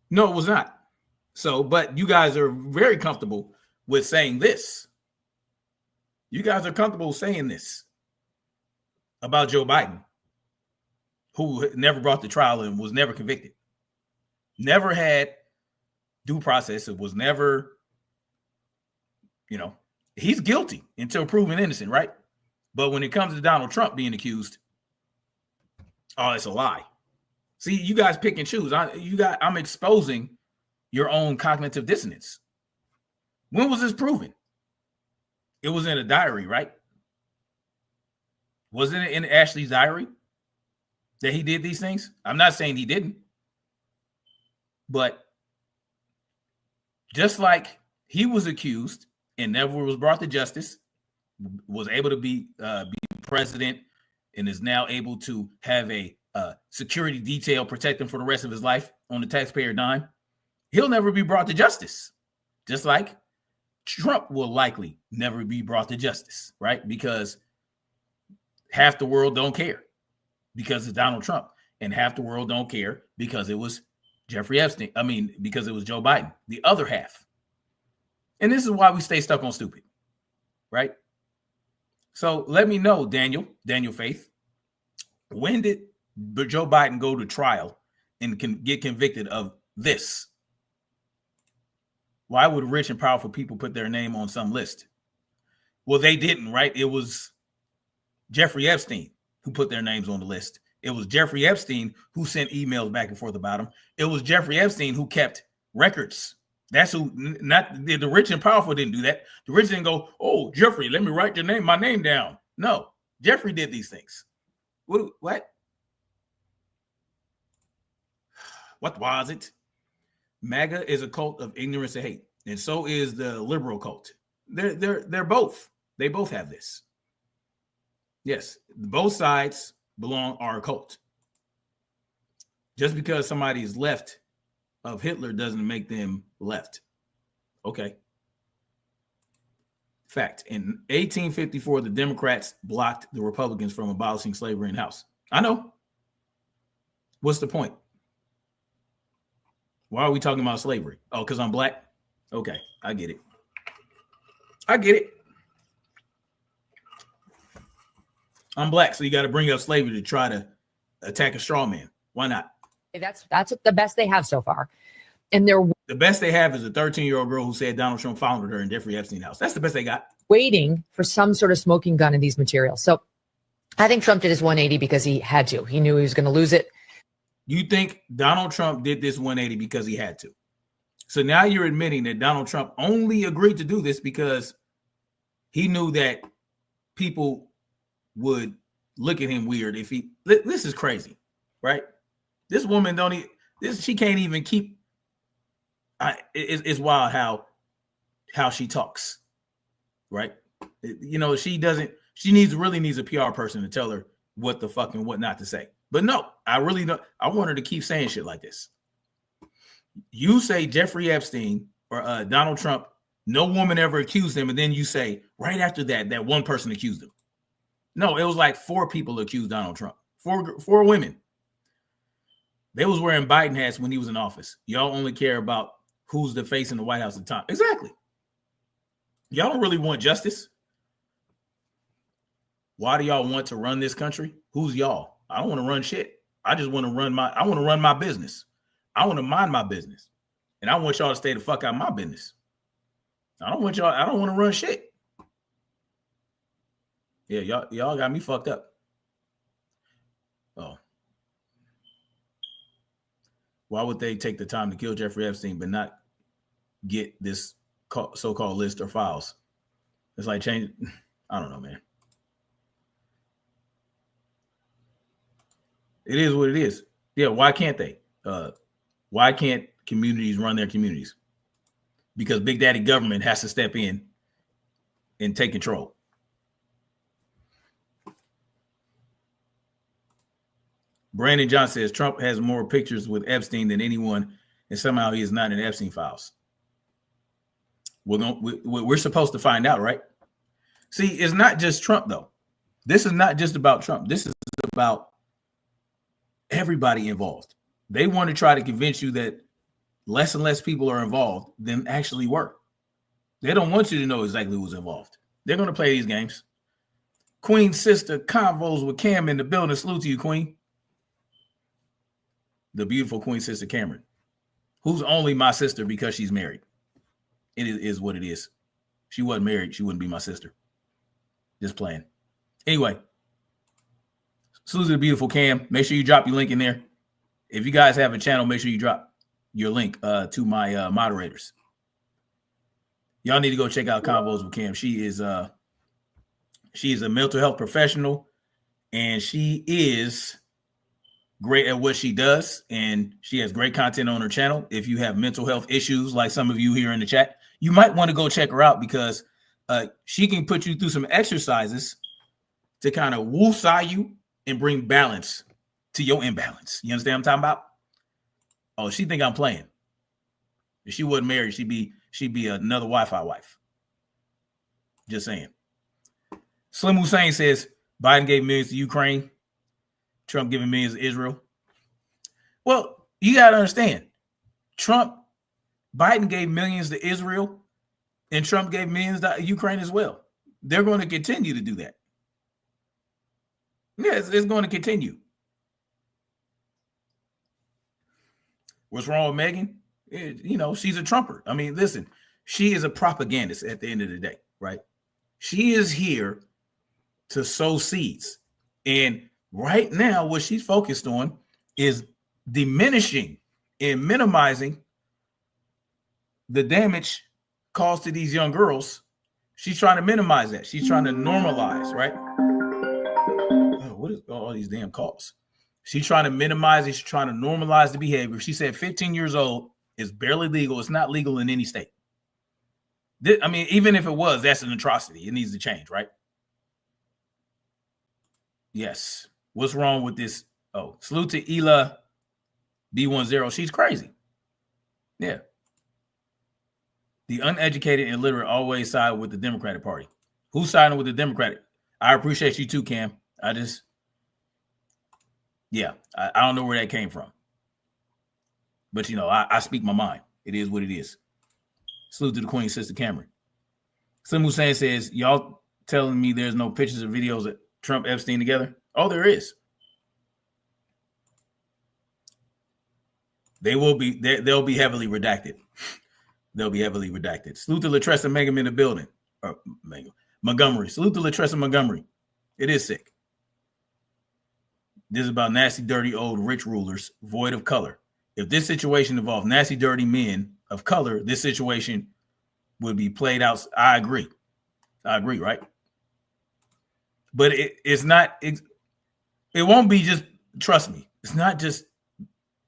No, it was not. So, but you guys are very comfortable with saying this. You guys are comfortable saying this about Joe Biden, who never brought the trial and was never convicted, never had due process. It was never, he's guilty until proven innocent, right? But when it comes to Donald Trump being accused, oh, it's a lie. See, you guys pick and choose. I'm exposing your own cognitive dissonance. When was this proven? It was in a diary, right? Wasn't it in Ashley's diary that he did these things? I'm not saying he didn't. But just like he was accused and never was brought to justice, was able to be president, and is now able to have a security detail protect him for the rest of his life on the taxpayer dime, he'll never be brought to justice. Just like Trump will likely never be brought to justice, right? Because half the world don't care because it's Donald Trump, and half the world don't care because it was Jeffrey Epstein. Because it was Joe Biden, the other half. And this is why we stay stuck on stupid, right? So let me know, Daniel Faith, when did Joe Biden go to trial and can get convicted of this? Why would rich and powerful people put their name on some list? Well, they didn't, right? It was Jeffrey Epstein who put their names on the list. It was Jeffrey Epstein who sent emails back and forth about him. It was Jeffrey Epstein who kept records. That's who, not the rich and powerful didn't do that. The rich didn't go, oh, Jeffrey, let me write my name down. No, Jeffrey did these things. What was it? MAGA is a cult of ignorance and hate, and so is the liberal cult. They're both. They both have this. Yes, both sides are a cult. Just because somebody is left of Hitler doesn't make them left. Okay. Fact. In 1854, the Democrats blocked the Republicans from abolishing slavery in the House. I know. What's the point? Why are we talking about slavery? Oh, because I'm black? Okay, I get it. I'm black, so you got to bring up slavery to try to attack a straw man. Why not? That's the best they have so far. And the best they have is a 13-year-old girl who said Donald Trump founded her in Jeffrey Epstein's house. That's the best they got. Waiting for some sort of smoking gun in these materials. So I think Trump did his 180 because he had to. He knew he was going to lose it. You think Donald Trump did this 180 because he had to? So now you're admitting that Donald Trump only agreed to do this because he knew that people would look at him weird if he. This is crazy, right? This woman she can't even keep. It's wild how she talks, right? She doesn't. She really needs a PR person to tell her what the fuck and what not to say. But no, I really don't. I want her to keep saying shit like this. You say Jeffrey Epstein or Donald Trump, no woman ever accused him, and then you say right after that one person accused him. No, it was like 4 people accused Donald Trump. 4 women. They was wearing Biden hats when he was in office. Y'all only care about who's the face in the White House at the time. Exactly. Y'all don't really want justice. Why do y'all want to run this country? Who's y'all? I don't want to run shit. I just want to run my business. I want to mind my business. And I want y'all to stay the fuck out of my business. I don't want to run shit. Yeah, y'all got me fucked up. Oh. Why would they take the time to kill Jeffrey Epstein but not get this so-called list or files? It's like change. I don't know, man. It is what it is. Yeah, why can't they? Why can't communities run their communities? because Big Daddy government has to step in and take control. Brandon John says Trump has more pictures with Epstein than anyone, and somehow he is not in Epstein files. We're supposed to find out, right? See, it's not just Trump, though. This is not just about Trump. This is about everybody involved. They want to try to convince you that less and less people are involved than actually were. They don't want you to know exactly who's involved. They're going to play these games. Queen's sister convos with Cam in the building. Salute to you, Queen. The beautiful Queen sister Cameron, who's only my sister because she's married. It is what it is. She wasn't married, she wouldn't be my sister. Just playing. Anyway, salute to the beautiful Cam. Make sure you drop your link in there. If you guys have a channel, make sure you drop your link to my moderators. Y'all need to go check out Convos with Cam. She is a mental health professional, and she is great at what she does, and she has great content on her channel. If you have mental health issues like some of you here in the chat, you might want to go check her out because she can put you through some exercises to kind of woosah you and bring balance to your imbalance. You understand what I'm talking about? Oh, she think I'm playing. If she wasn't married, she'd be another Wi-Fi wife. Just saying. Slim Hussein says Biden gave millions to Ukraine. Trump giving millions to Israel. Well, you got to understand, Biden gave millions to Israel, and Trump gave millions to Ukraine as well. They're going to continue to do that. Yes, it's going to continue. What's wrong with Megyn? She's a Trumper. I mean, listen, she is a propagandist at the end of the day, right? She is here to sow seeds. And right now, what she's focused on is diminishing and minimizing the damage caused to these young girls. She's trying to minimize that. She's trying to normalize, right? Oh, what is all these damn calls? She's trying to minimize it. She's trying to normalize the behavior. She said 15 years old is barely legal. It's not legal in any state. I mean, even if it was, that's an atrocity. It needs to change, right? Yes. What's wrong with this? Oh, salute to Ela B10. She's crazy. Yeah. The uneducated and illiterate always side with the Democratic Party. Who's siding with the Democratic? I appreciate you too, Cam. I don't know where that came from. But, I speak my mind. It is what it is. Salute to the Queen, Sister Cameron. Slim Hussein says, y'all telling me there's no pictures or videos of Trump Epstein together? Oh, there is. They'll be heavily redacted. They'll be heavily redacted. Salute to Latressa Megyn in the building. Montgomery. Salute to Latressa Montgomery. It is sick. This is about nasty, dirty, old, rich rulers, void of color. If this situation involved nasty, dirty men of color, this situation would be played out. I agree, right? But it's not. It won't be just. Trust me, it's not just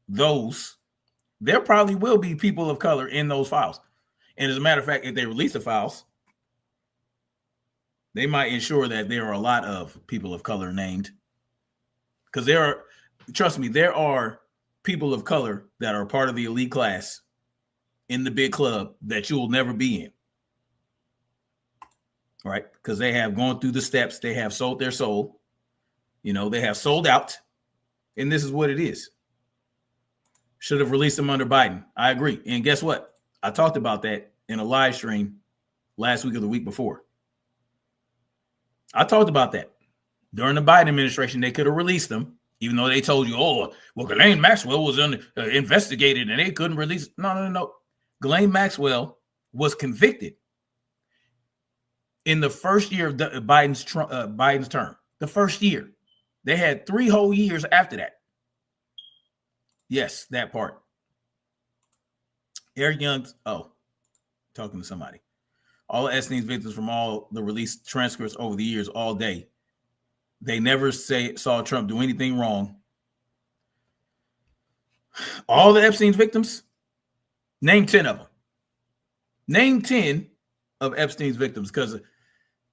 those. There probably will be people of color in those files, and as a matter of fact, if they release the files, they might ensure that there are a lot of people of color named. Because trust me, there are people of color that are part of the elite class in the big club that you will never be in. Right? Because they have gone through the steps. They have sold their soul. They have sold out. And this is what it is. Should have released them under Biden. I agree. And guess what? I talked about that in a live stream last week or the week before. I talked about that. During the Biden administration, they could have released them, even though they told you, Ghislaine Maxwell was investigated and they couldn't release. No. Ghislaine Maxwell was convicted in the first year of Biden's term. The first year. They had 3 whole years after that. Yes, that part. Eric Young's, talking to somebody. All of Epstein's victims from all the released transcripts over the years, all day. They never saw Trump do anything wrong. All the Epstein's victims, name 10 of them. Name 10 of Epstein's victims, because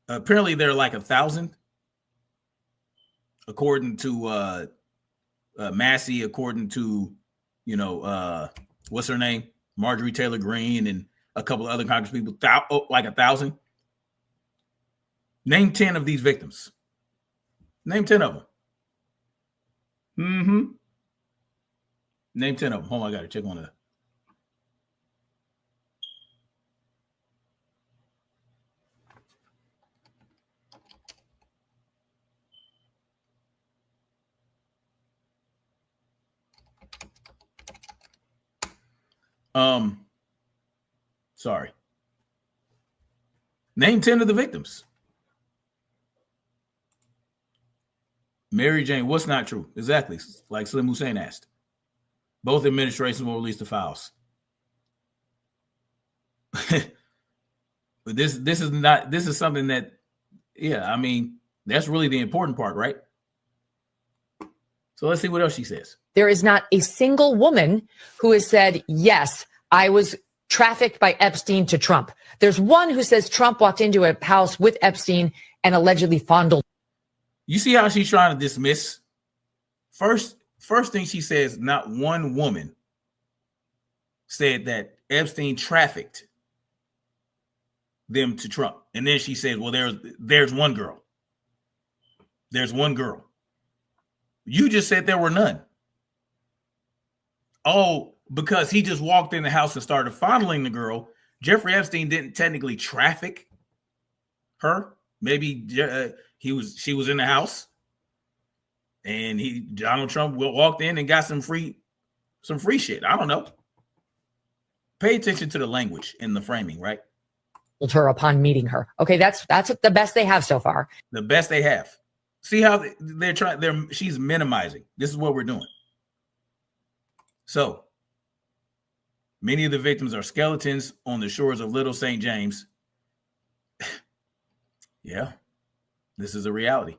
apparently there are like 1,000, according to Massey, according to, what's her name? Marjorie Taylor Greene and a couple of other Congress people, like 1,000. Name 10 of these victims. Name 10 of them. Name 10 of them. Hold on, I got to check on that. Sorry. Name 10 of the victims. Mary Jane, what's not true? Exactly. Like Slim Hussein asked. Both administrations will release the files. But this is something that, that's really the important part, right? So let's see what else she says. There is not a single woman who has said, yes, I was trafficked by Epstein to Trump. There's one who says Trump walked into a house with Epstein and allegedly fondled. You see how she's trying to dismiss? First thing she says, not one woman said that Epstein trafficked them to Trump. And then she said, well, there's one girl. There's one girl. You just said there were none. Oh, because he just walked in the house and started fondling the girl. Jeffrey Epstein didn't technically traffic her. Maybe she was in the house, and Donald Trump walked in and got some free shit. I don't know. Pay attention to the language in the framing, right? Her upon meeting her. Okay, that's the best they have so far. The best they have. See how they're trying. She's minimizing. This is what we're doing. So many of the victims are skeletons on the shores of Little St. James. Yeah, this is a reality.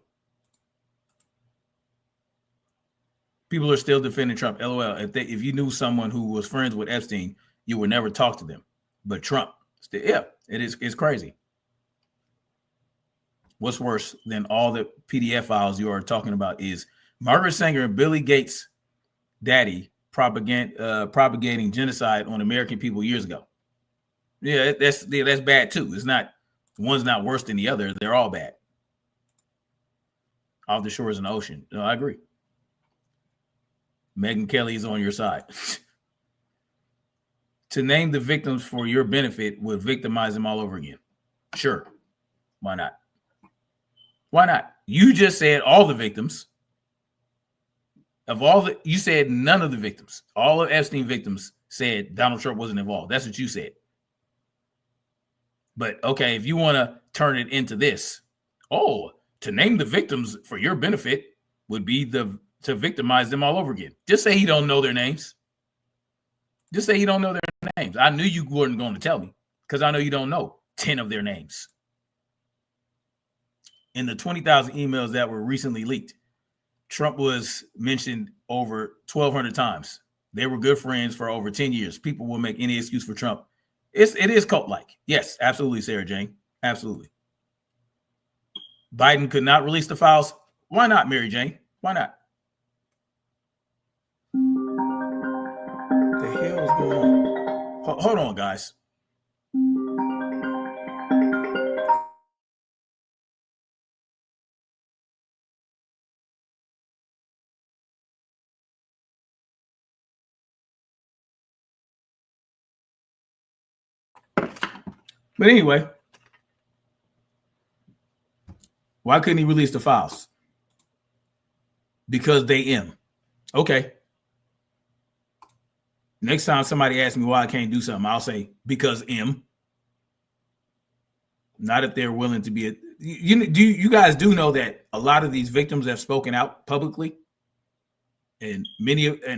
People are still defending Trump. LOL. If you knew someone who was friends with Epstein, you would never talk to them. But Trump, it's crazy. What's worse than all the PDF files you are talking about is Margaret Sanger and Billy Gates' daddy propagating genocide on American people years ago. Yeah, that's bad too. One's not worse than the other. They're all bad. Off the shores of the ocean. No, I agree. Megyn Kelly is on your side. To name the victims for your benefit would victimize them all over again. Sure. Why not? Why not? You just said all the victims. You said none of the victims. All of Epstein victims said Donald Trump wasn't involved. That's what you said. But okay, if you want to turn it into this, to name the victims for your benefit would be to victimize them all over again. Just say he don't know their names. Just say he don't know their names. I knew you weren't going to tell me because I know you don't know 10 of their names. In the 20,000 emails that were recently leaked, Trump was mentioned over 1,200 times. They were good friends for over 10 years. People will make any excuse for Trump. It is cult-like. Yes, absolutely, Sarah Jane. Absolutely. Biden could not release the files. Why not, Mary Jane? Why not? What the hell is going on? Hold on, guys. But anyway, why couldn't he release the files? Because they M. Okay. Next time somebody asks me why I can't do something, I'll say because M. Not if they're willing to be. You guys do know that a lot of these victims have spoken out publicly, and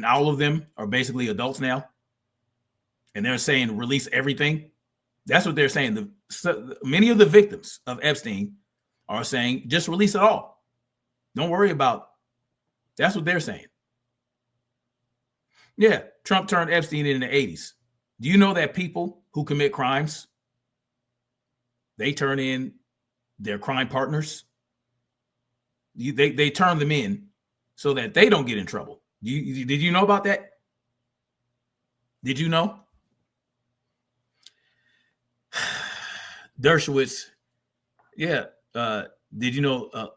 all of them are basically adults now, and they're saying release everything. That's what they're saying. Many of the victims of Epstein are saying just release it all. Don't worry about. That's what they're saying. Yeah, Trump turned Epstein in the 80s. Do you know that people who commit crimes, they turn in their crime partners. They turn them in so that they don't get in trouble. Did you know about that? Did you know? Dershowitz, yeah. Did you know?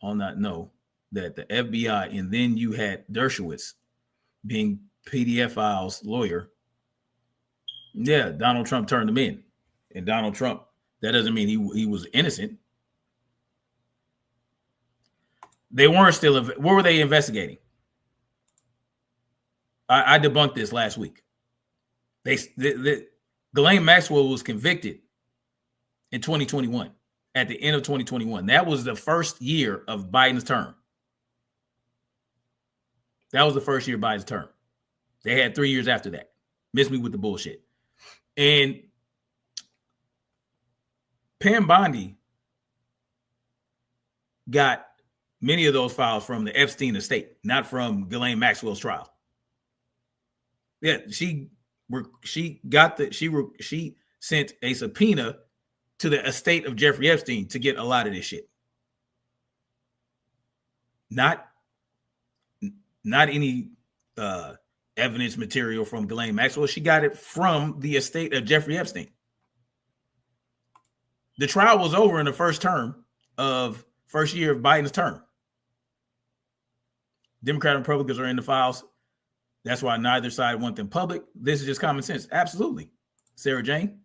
On that, know that the FBI, and then you had Dershowitz being PDF Files lawyer. Yeah, Donald Trump turned him in, and Donald Trump. That doesn't mean he was innocent. They weren't still. What were they investigating? I debunked this last week. Ghislaine Maxwell was convicted in 2021, at the end of 2021. That was the first year of Biden's term. That was the first year of Biden's term. They had 3 years after that. Miss me with the bullshit. And Pam Bondi got many of those files from the Epstein estate, not from Ghislaine Maxwell's trial. Yeah, she sent a subpoena to the estate of Jeffrey Epstein to get a lot of this shit. Not any evidence material from Ghislaine Maxwell. She got it from the estate of Jeffrey Epstein. The trial was over in the first year of Biden's term. Democrat and Republicans are in the files. That's why neither side want them public. This is just common sense. Absolutely. Sarah Jane.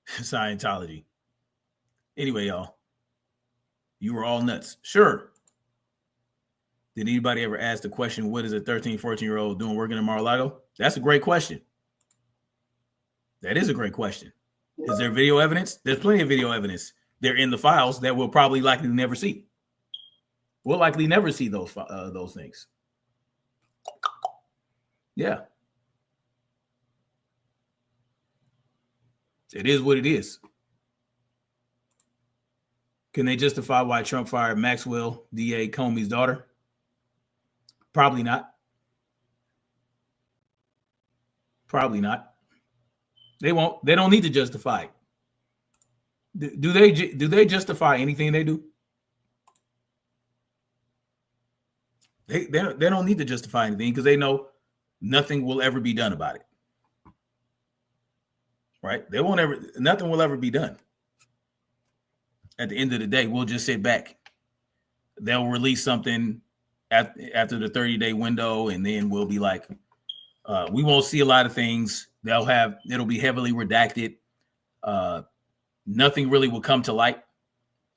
Scientology. Anyway, y'all, you were all nuts. Sure. Did anybody ever ask the question, what is a 13, 14-year-old doing working in Mar-a-Lago? That's a great question. That is a great question. Is there video evidence? There's plenty of video evidence. They're in the files that we'll probably likely never see. We'll likely never see those things. Yeah. It is what it is. Can they justify why Trump fired Maxwell, DA Comey's daughter? Probably not. Probably not. They won't. They don't need to justify it. Do they justify anything they do? They don't need to justify anything because they know nothing will ever be done about it. Right? Nothing will ever be done. At the end of the day, we'll just sit back. They'll release something after the 30-day window, and then we'll be like, we won't see a lot of things. It'll be heavily redacted. Nothing really will come to light,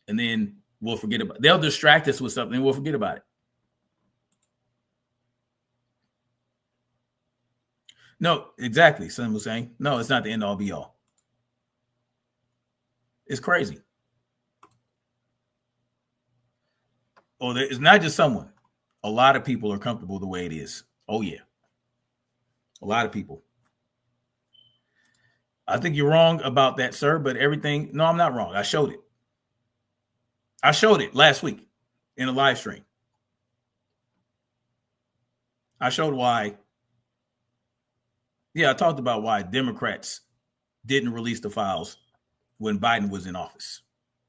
and then we'll forget about it. They'll distract us with something, and we'll forget about it. No, exactly. Son was saying, no, it's not the end all be all. It's crazy. Oh, it's not just someone. A lot of people are comfortable the way it is. Oh, yeah. A lot of people. I think you're wrong about that, sir, but everything. No, I'm not wrong. I showed it. I showed it last week in a live stream. I showed why. Yeah, I talked about why Democrats didn't release the files when Biden was in office.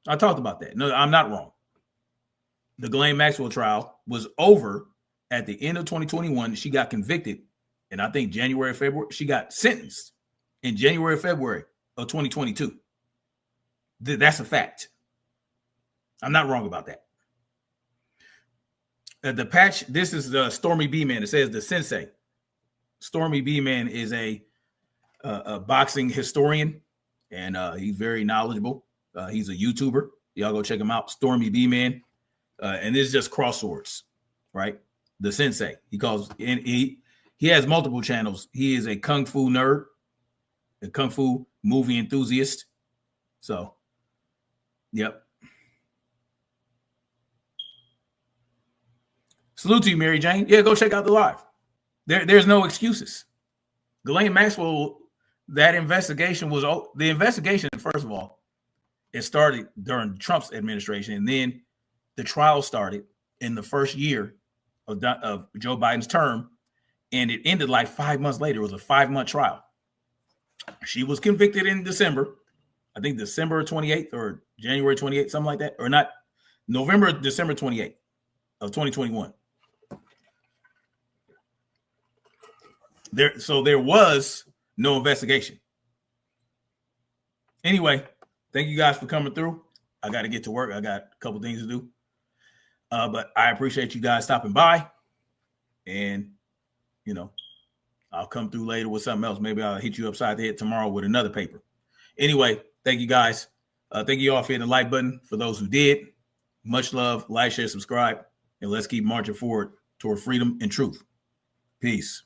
I talked about that. No, I'm not wrong. The Ghislaine Maxwell trial was over at the end of 2021. She got convicted, and I think January, February, she got sentenced in January, February of 2022. That's a fact. I'm not wrong about that. The patch, this is the Stormy B-Man. It says the sensei. Stormy B-Man is a boxing historian, and he's very knowledgeable. He's a YouTuber. Y'all go check him out, Stormy B-Man. And it's just crosswords, right? The sensei. He has multiple channels. He is a kung fu nerd, a kung fu movie enthusiast. So, yep. Salute to you, Mary Jane. Yeah, go check out the live. There's no excuses. Ghislaine Maxwell, that investigation was the investigation. First of all, it started during Trump's administration, and then the trial started in the first year of Joe Biden's term And it ended like 5 months later. It was a 5-month trial. She was convicted in December. I think December 28th or January 28th, something like that. Or not, December 28th of 2021. So there was no investigation. Anyway, thank you guys for coming through. I got to get to work. I got a couple things to do. But I appreciate you guys stopping by. And, you know, I'll come through later with something else. Maybe I'll hit you upside the head tomorrow with another paper. Anyway, thank you guys. Thank you all for hitting the like button. For those who did, much love. Like, share, subscribe. And let's keep marching forward toward freedom and truth. Peace.